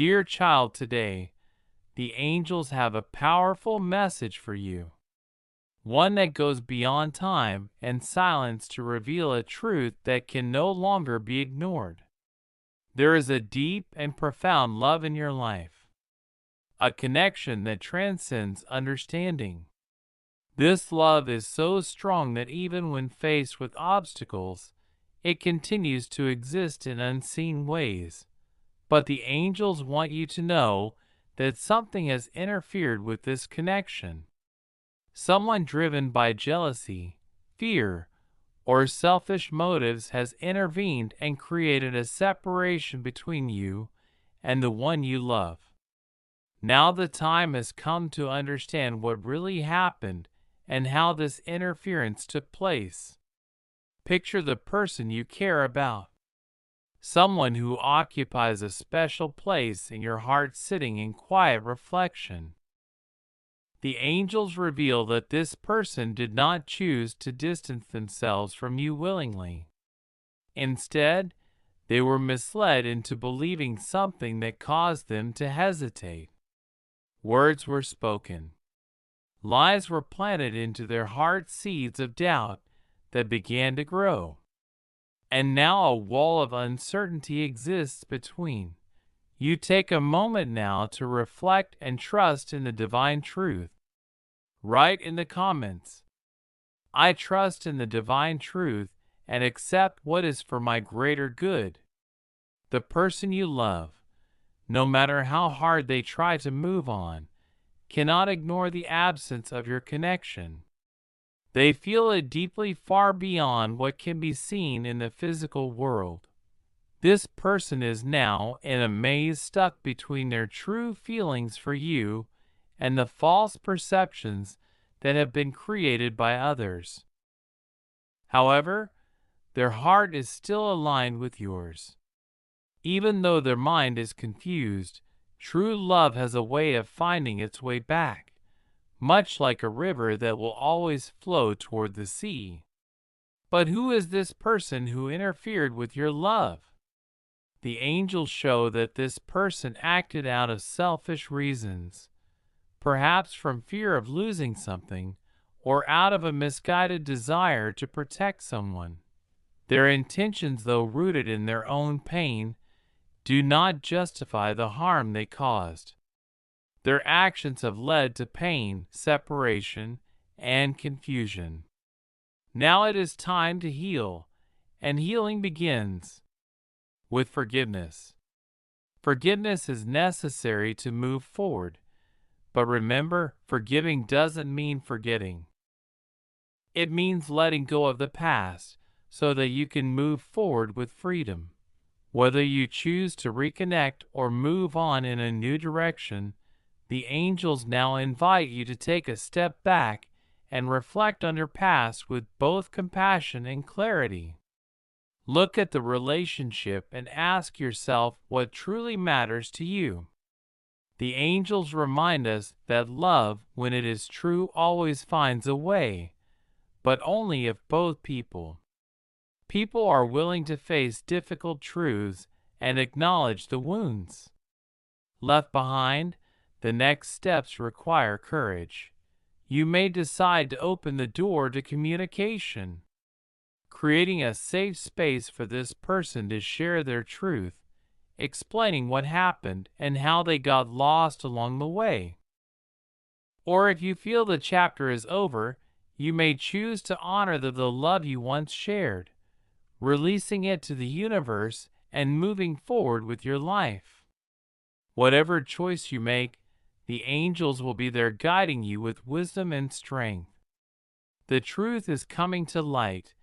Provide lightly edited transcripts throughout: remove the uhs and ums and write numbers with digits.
Dear child, today, the angels have a powerful message for you. One that goes beyond time and silence to reveal a truth that can no longer be ignored. There is a deep and profound love in your life, a connection that transcends understanding. This love is so strong that even when faced with obstacles, it continues to exist in unseen ways. But the angels want you to know that something has interfered with this connection. Someone driven by jealousy, fear, or selfish motives has intervened and created a separation between you and the one you love. Now the time has come to understand what really happened and how this interference took place. Picture the person you care about, someone who occupies a special place in your heart, sitting in quiet reflection. The angels reveal that this person did not choose to distance themselves from you willingly. Instead, they were misled into believing something that caused them to hesitate. Words were spoken. Lies were planted into their hearts, seeds of doubt that began to grow. And now a wall of uncertainty exists between. You take a moment now to reflect and trust in the divine truth. Write in the comments, "I trust in the divine truth and accept what is for my greater good." The person you love, no matter how hard they try to move on, cannot ignore the absence of your connection. They feel it deeply, far beyond what can be seen in the physical world. This person is now in a maze, stuck between their true feelings for you and the false perceptions that have been created by others. However, their heart is still aligned with yours. Even though their mind is confused, true love has a way of finding its way back, much like a river that will always flow toward the sea. But who is this person who interfered with your love? The angels show that this person acted out of selfish reasons, perhaps from fear of losing something, or out of a misguided desire to protect someone. Their intentions, though rooted in their own pain, do not justify the harm they caused. Their actions have led to pain, separation, and confusion. Now it is time to heal, and healing begins with forgiveness. Forgiveness is necessary to move forward, but remember, forgiving doesn't mean forgetting. It means letting go of the past so that you can move forward with freedom. Whether you choose to reconnect or move on in a new direction, the angels now invite you to take a step back and reflect on your past with both compassion and clarity. Look at the relationship and ask yourself what truly matters to you. The angels remind us that love, when it is true, always finds a way, but only if both people are willing to face difficult truths and acknowledge the wounds left behind. The next steps require courage. You may decide to open the door to communication, creating a safe space for this person to share their truth, explaining what happened and how they got lost along the way. Or if you feel the chapter is over, you may choose to honor the love you once shared, releasing it to the universe and moving forward with your life. Whatever choice you make, the angels will be there guiding you with wisdom and strength. The truth is coming to light,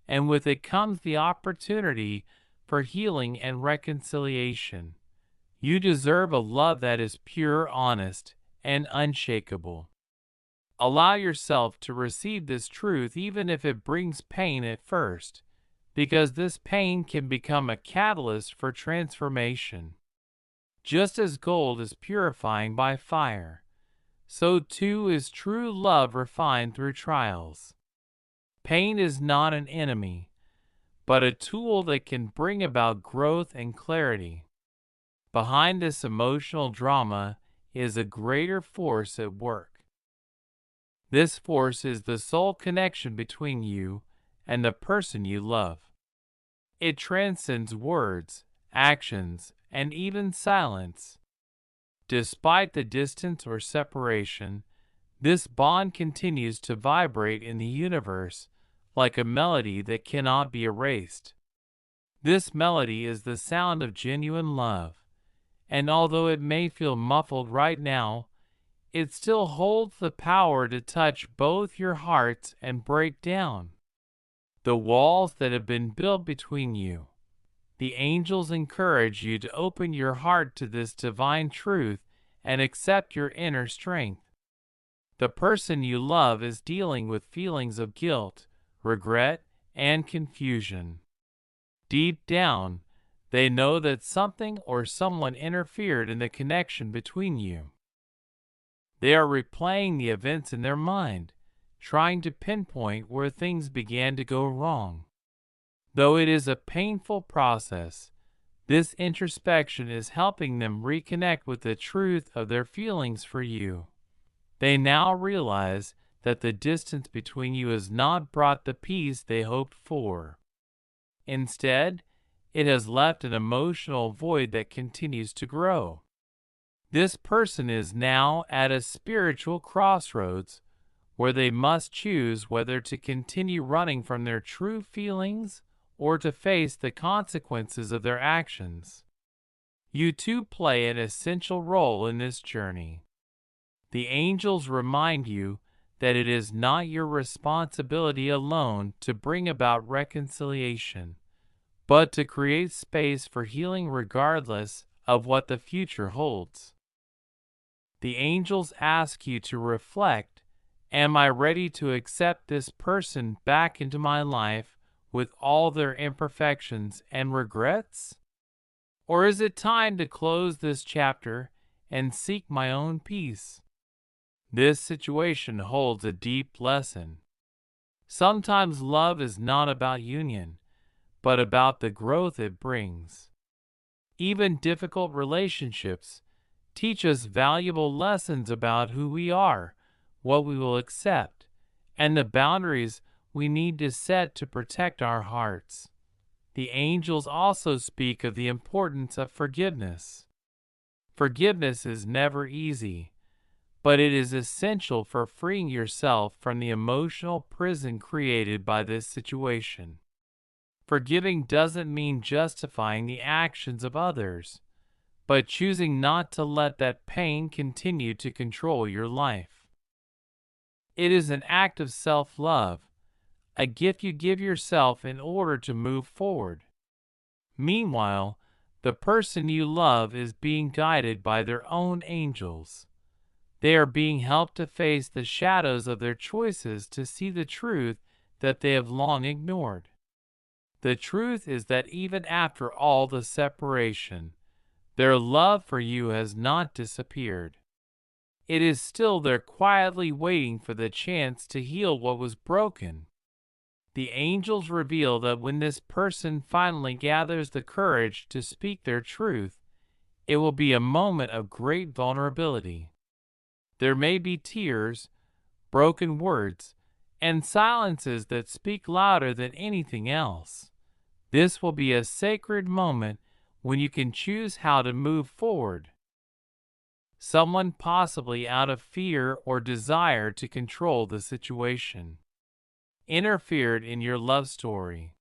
and with it comes the opportunity for healing and reconciliation. You deserve a love that is pure, honest, and unshakable. Allow yourself to receive this truth, even if it brings pain at first, because this pain can become a catalyst for transformation. Just as gold is purifying by fire, so too is true love refined through trials. Pain is not an enemy, but a tool that can bring about growth and clarity. Behind this emotional drama is a greater force at work. This force is the sole connection between you and the person you love. It transcends words, actions, and even silence. Despite the distance or separation, this bond continues to vibrate in the universe like a melody that cannot be erased. This melody is the sound of genuine love, and although it may feel muffled right now, it still holds the power to touch both your hearts and break down the walls that have been built between you. The angels encourage you to open your heart to this divine truth and accept your inner strength. The person you love is dealing with feelings of guilt, regret, and confusion. Deep down, they know that something or someone interfered in the connection between you. They are replaying the events in their mind, trying to pinpoint where things began to go wrong. Though it is a painful process, this introspection is helping them reconnect with the truth of their feelings for you. They now realize that the distance between you has not brought the peace they hoped for. Instead, it has left an emotional void that continues to grow. This person is now at a spiritual crossroads where they must choose whether to continue running from their true feelings or to face the consequences of their actions. You too play an essential role in this journey. The angels remind you that it is not your responsibility alone to bring about reconciliation, but to create space for healing regardless of what the future holds. The angels ask you to reflect, am I ready to accept this person back into my life with all their imperfections and regrets? Or is it time to close this chapter and seek my own peace? This situation holds a deep lesson. Sometimes love is not about union, but about the growth it brings. Even difficult relationships teach us valuable lessons about who we are, what we will accept, and the boundaries we need to set to protect our hearts. The angels also speak of the importance of forgiveness. Forgiveness is never easy, but it is essential for freeing yourself from the emotional prison created by this situation. Forgiving doesn't mean justifying the actions of others, but choosing not to let that pain continue to control your life. It is an act of self-love, a gift you give yourself in order to move forward. Meanwhile, the person you love is being guided by their own angels. They are being helped to face the shadows of their choices to see the truth that they have long ignored. The truth is that even after all the separation, their love for you has not disappeared. It is still there quietly waiting for the chance to heal what was broken. The angels reveal that when this person finally gathers the courage to speak their truth, it will be a moment of great vulnerability. There may be tears, broken words, and silences that speak louder than anything else. This will be a sacred moment when you can choose how to move forward. Someone possibly out of fear or desire to control the situation interfered in your love story.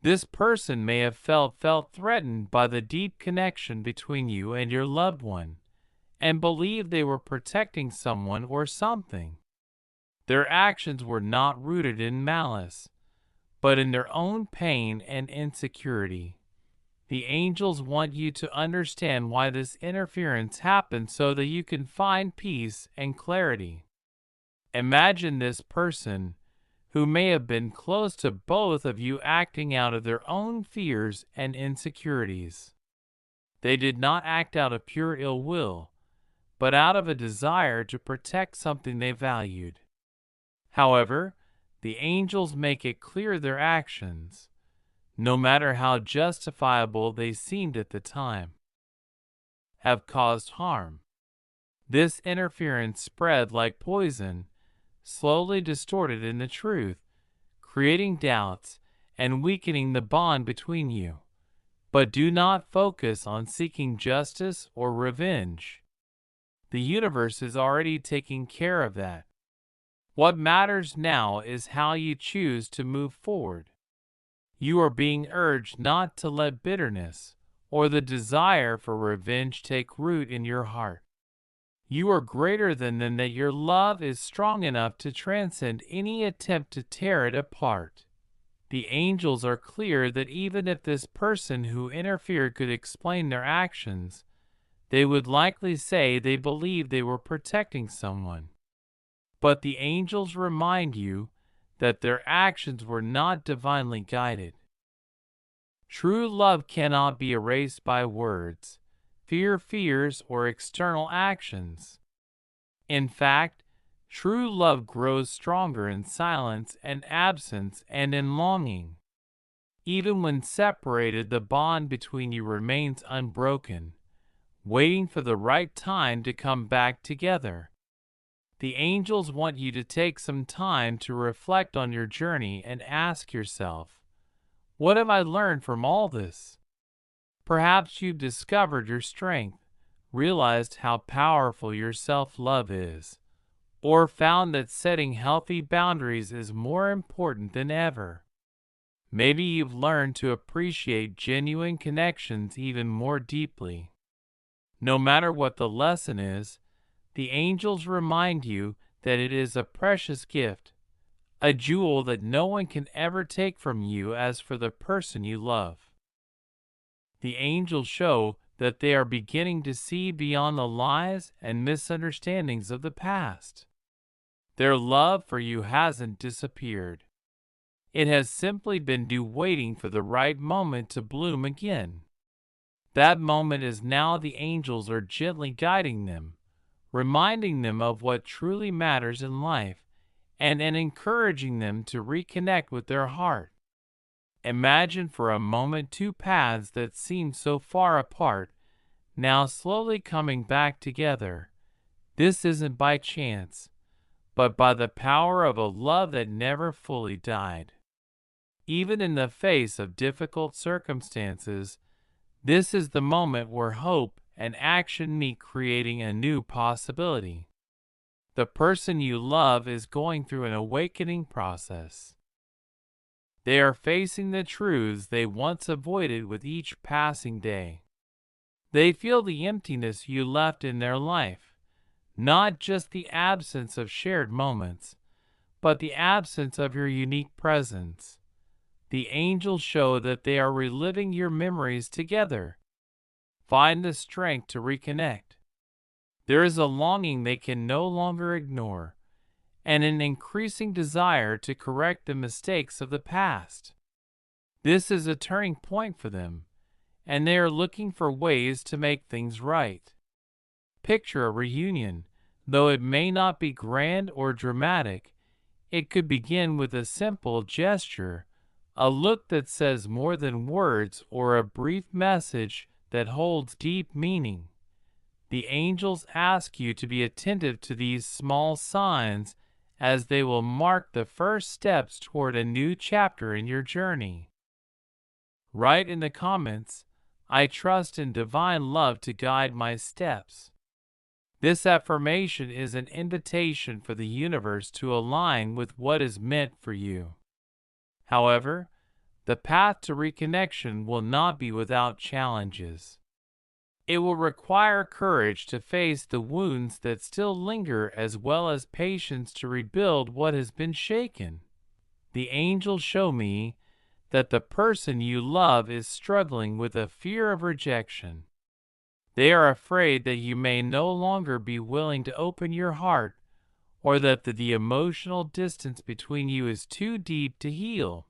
This person may have felt threatened by the deep connection between you and your loved one, and believed they were protecting someone or something. Their actions were not rooted in malice, but in their own pain and insecurity. The angels want you to understand why this interference happened so that you can find peace and clarity. Imagine this person, who may have been close to both of you, acting out of their own fears and insecurities. They did not act out of pure ill will, but out of a desire to protect something they valued. However, the angels make it clear their actions, no matter how justifiable they seemed at the time, have caused harm. This interference spread like poison, slowly distorted in the truth, creating doubts and weakening the bond between you. But do not focus on seeking justice or revenge. The universe is already taking care of that. What matters now is how you choose to move forward. You are being urged not to let bitterness or the desire for revenge take root in your heart. You are greater than them, that your love is strong enough to transcend any attempt to tear it apart. The angels are clear that even if this person who interfered could explain their actions, they would likely say they believed they were protecting someone. But the angels remind you that their actions were not divinely guided. True love cannot be erased by words, fears, or external actions. In fact, true love grows stronger in silence and absence and in longing. Even when separated, the bond between you remains unbroken, waiting for the right time to come back together. The angels want you to take some time to reflect on your journey and ask yourself, what have I learned from all this? Perhaps you've discovered your strength, realized how powerful your self-love is, or found that setting healthy boundaries is more important than ever. Maybe you've learned to appreciate genuine connections even more deeply. No matter what the lesson is, the angels remind you that it is a precious gift, a jewel that no one can ever take from you. As for the person you love, the angels show that they are beginning to see beyond the lies and misunderstandings of the past. Their love for you hasn't disappeared. It has simply been waiting for the right moment to bloom again. That moment is now. The angels are gently guiding them, reminding them of what truly matters in life, and encouraging them to reconnect with their heart. Imagine for a moment two paths that seemed so far apart, now slowly coming back together. This isn't by chance, but by the power of a love that never fully died. Even in the face of difficult circumstances, this is the moment where hope and action meet, creating a new possibility. The person you love is going through an awakening process. They are facing the truths they once avoided with each passing day. They feel the emptiness you left in their life, not just the absence of shared moments, but the absence of your unique presence. The angels show that they are reliving your memories together. Find the strength to reconnect. There is a longing they can no longer ignore, and an increasing desire to correct the mistakes of the past. This is a turning point for them, and they are looking for ways to make things right. Picture a reunion. Though it may not be grand or dramatic, it could begin with a simple gesture, a look that says more than words, or a brief message that holds deep meaning. The angels ask you to be attentive to these small signs, as they will mark the first steps toward a new chapter in your journey. Write in the comments, "I trust in divine love to guide my steps." This affirmation is an invitation for the universe to align with what is meant for you. However, the path to reconnection will not be without challenges. It will require courage to face the wounds that still linger, as well as patience to rebuild what has been shaken. The angels show me that the person you love is struggling with a fear of rejection. They are afraid that you may no longer be willing to open your heart, or that the emotional distance between you is too deep to heal.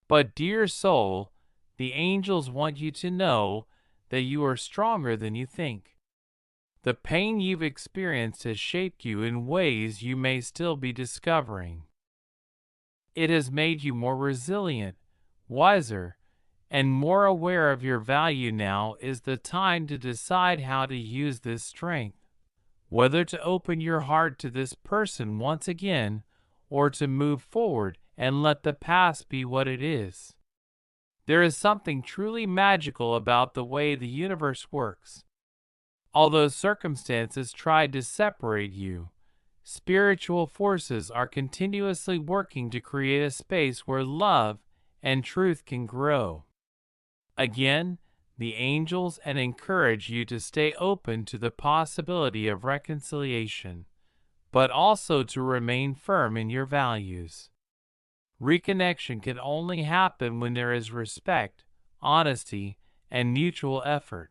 But dear soul, the angels want you to know that you are stronger than you think. The pain you've experienced has shaped you in ways you may still be discovering. It has made you more resilient, wiser, and more aware of your value. Now is the time to decide how to use this strength, whether to open your heart to this person once again or to move forward and let the past be what it is. There is something truly magical about the way the universe works. Although circumstances tried to separate you, spiritual forces are continuously working to create a space where love and truth can grow. Again, the angels encourage you to stay open to the possibility of reconciliation, but also to remain firm in your values. Reconnection can only happen when there is respect, honesty, and mutual effort.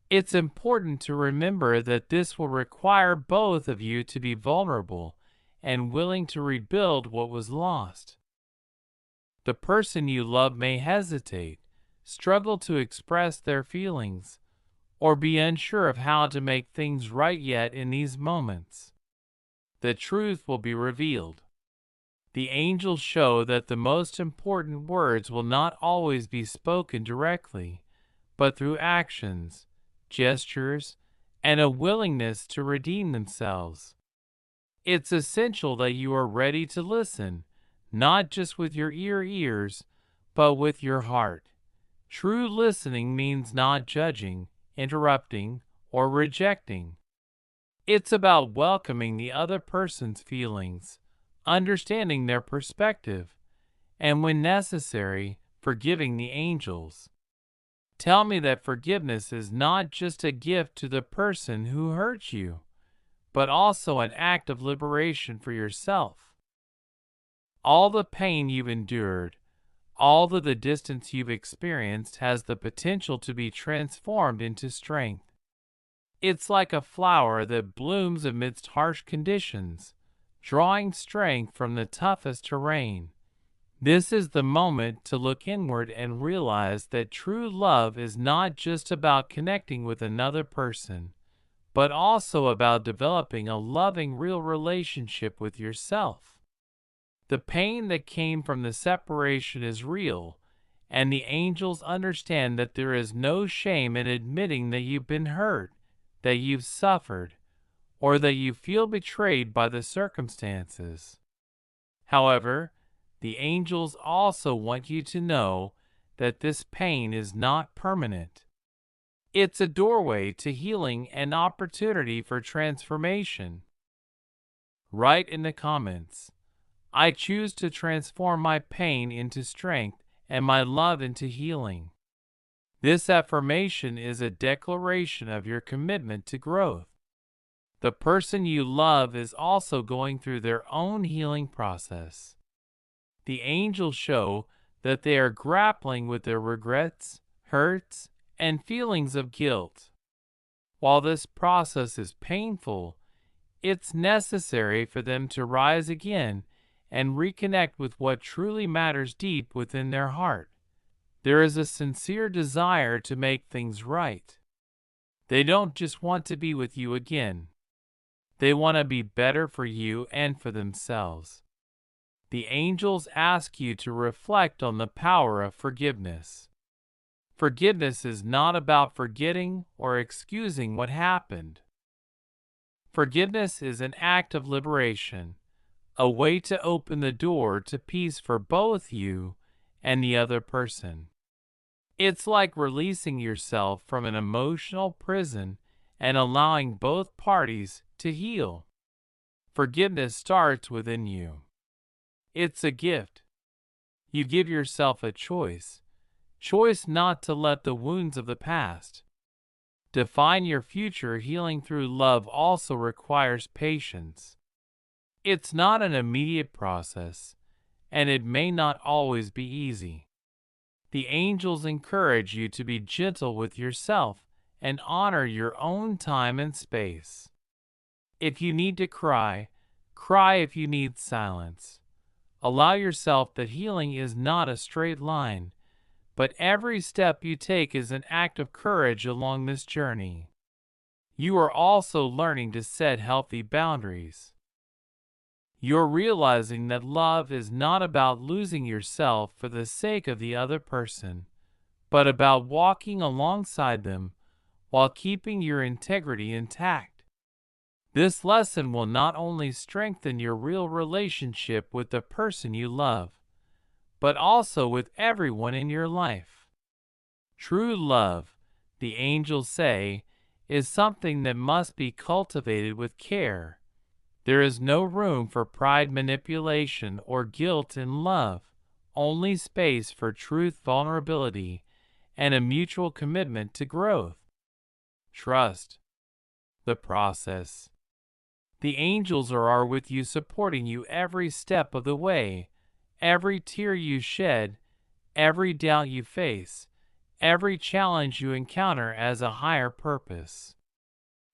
It's important to remember that this will require both of you to be vulnerable and willing to rebuild what was lost. The person you love may hesitate, struggle to express their feelings, or be unsure of how to make things right. Yet in these moments, the truth will be revealed. The angels show that the most important words will not always be spoken directly, but through actions, gestures, and a willingness to redeem themselves. It's essential that you are ready to listen, not just with your ears, but with your heart. True listening means not judging, interrupting, or rejecting. It's about welcoming the other person's feelings, understanding their perspective, and when necessary, forgiving the angels. Tell me that forgiveness is not just a gift to the person who hurt you, but also an act of liberation for yourself. All the pain you've endured, all of the distance you've experienced has the potential to be transformed into strength. It's like a flower that blooms amidst harsh conditions, drawing strength from the toughest terrain. This is the moment to look inward and realize that true love is not just about connecting with another person, but also about developing a loving, real relationship with yourself. The pain that came from the separation is real, and the angels understand that there is no shame in admitting that you've been hurt, that you've suffered, or that you feel betrayed by the circumstances. However, the angels also want you to know that this pain is not permanent. It's a doorway to healing and opportunity for transformation. Write in the comments, "I choose to transform my pain into strength and my love into healing." This affirmation is a declaration of your commitment to growth. The person you love is also going through their own healing process. The angels show that they are grappling with their regrets, hurts, and feelings of guilt. While this process is painful, it's necessary for them to rise again and reconnect with what truly matters deep within their heart. There is a sincere desire to make things right. They don't just want to be with you again. They want to be better for you and for themselves. The angels ask you to reflect on the power of forgiveness. Forgiveness is not about forgetting or excusing what happened. Forgiveness is an act of liberation, a way to open the door to peace for both you and the other person. It's like releasing yourself from an emotional prison and allowing both parties to heal. Forgiveness starts within you. It's a gift. You give yourself a choice not to let the wounds of the past define your future. Healing through love also requires patience. It's not an immediate process, and it may not always be easy. The angels encourage you to be gentle with yourself and honor your own time and space. If you need to cry, cry. If you need silence, allow yourself that healing is not a straight line, but every step you take is an act of courage along this journey. You are also learning to set healthy boundaries. You're realizing that love is not about losing yourself for the sake of the other person, but about walking alongside them while keeping your integrity intact. This lesson will not only strengthen your real relationship with the person you love, but also with everyone in your life. True love, the angels say, is something that must be cultivated with care. There is no room for pride, manipulation, or guilt in love, only space for truth, vulnerability, and a mutual commitment to growth. Trust the process. The angels are with you, supporting you every step of the way, every tear you shed, every doubt you face, every challenge you encounter as a higher purpose.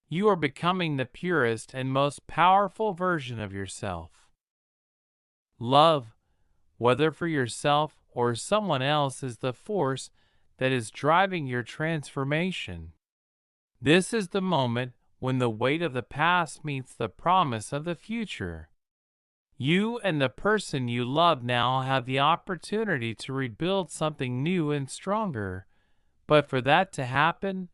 You are becoming the purest and most powerful version of yourself. Love, whether for yourself or someone else, is the force that is driving your transformation. This is the moment when the weight of the past meets the promise of the future. You and the person you love now have the opportunity to rebuild something new and stronger, but for that to happen,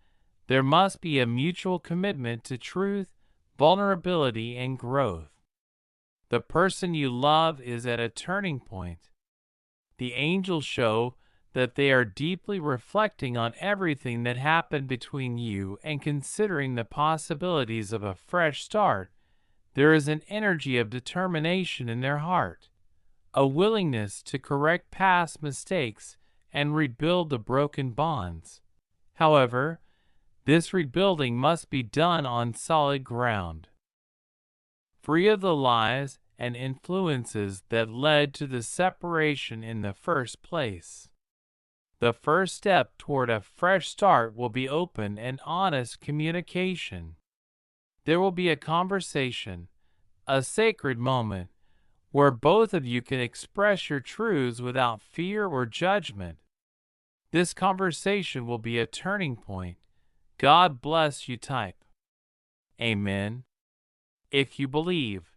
there must be a mutual commitment to truth, vulnerability, and growth. The person you love is at a turning point. The angels show that they are deeply reflecting on everything that happened between you and considering the possibilities of a fresh start. There is an energy of determination in their heart, a willingness to correct past mistakes and rebuild the broken bonds. However, this rebuilding must be done on solid ground, free of the lies and influences that led to the separation in the first place. The first step toward a fresh start will be open and honest communication. There will be a conversation, a sacred moment, where both of you can express your truths without fear or judgment. This conversation will be a turning point. God bless you. Type Amen if you believe.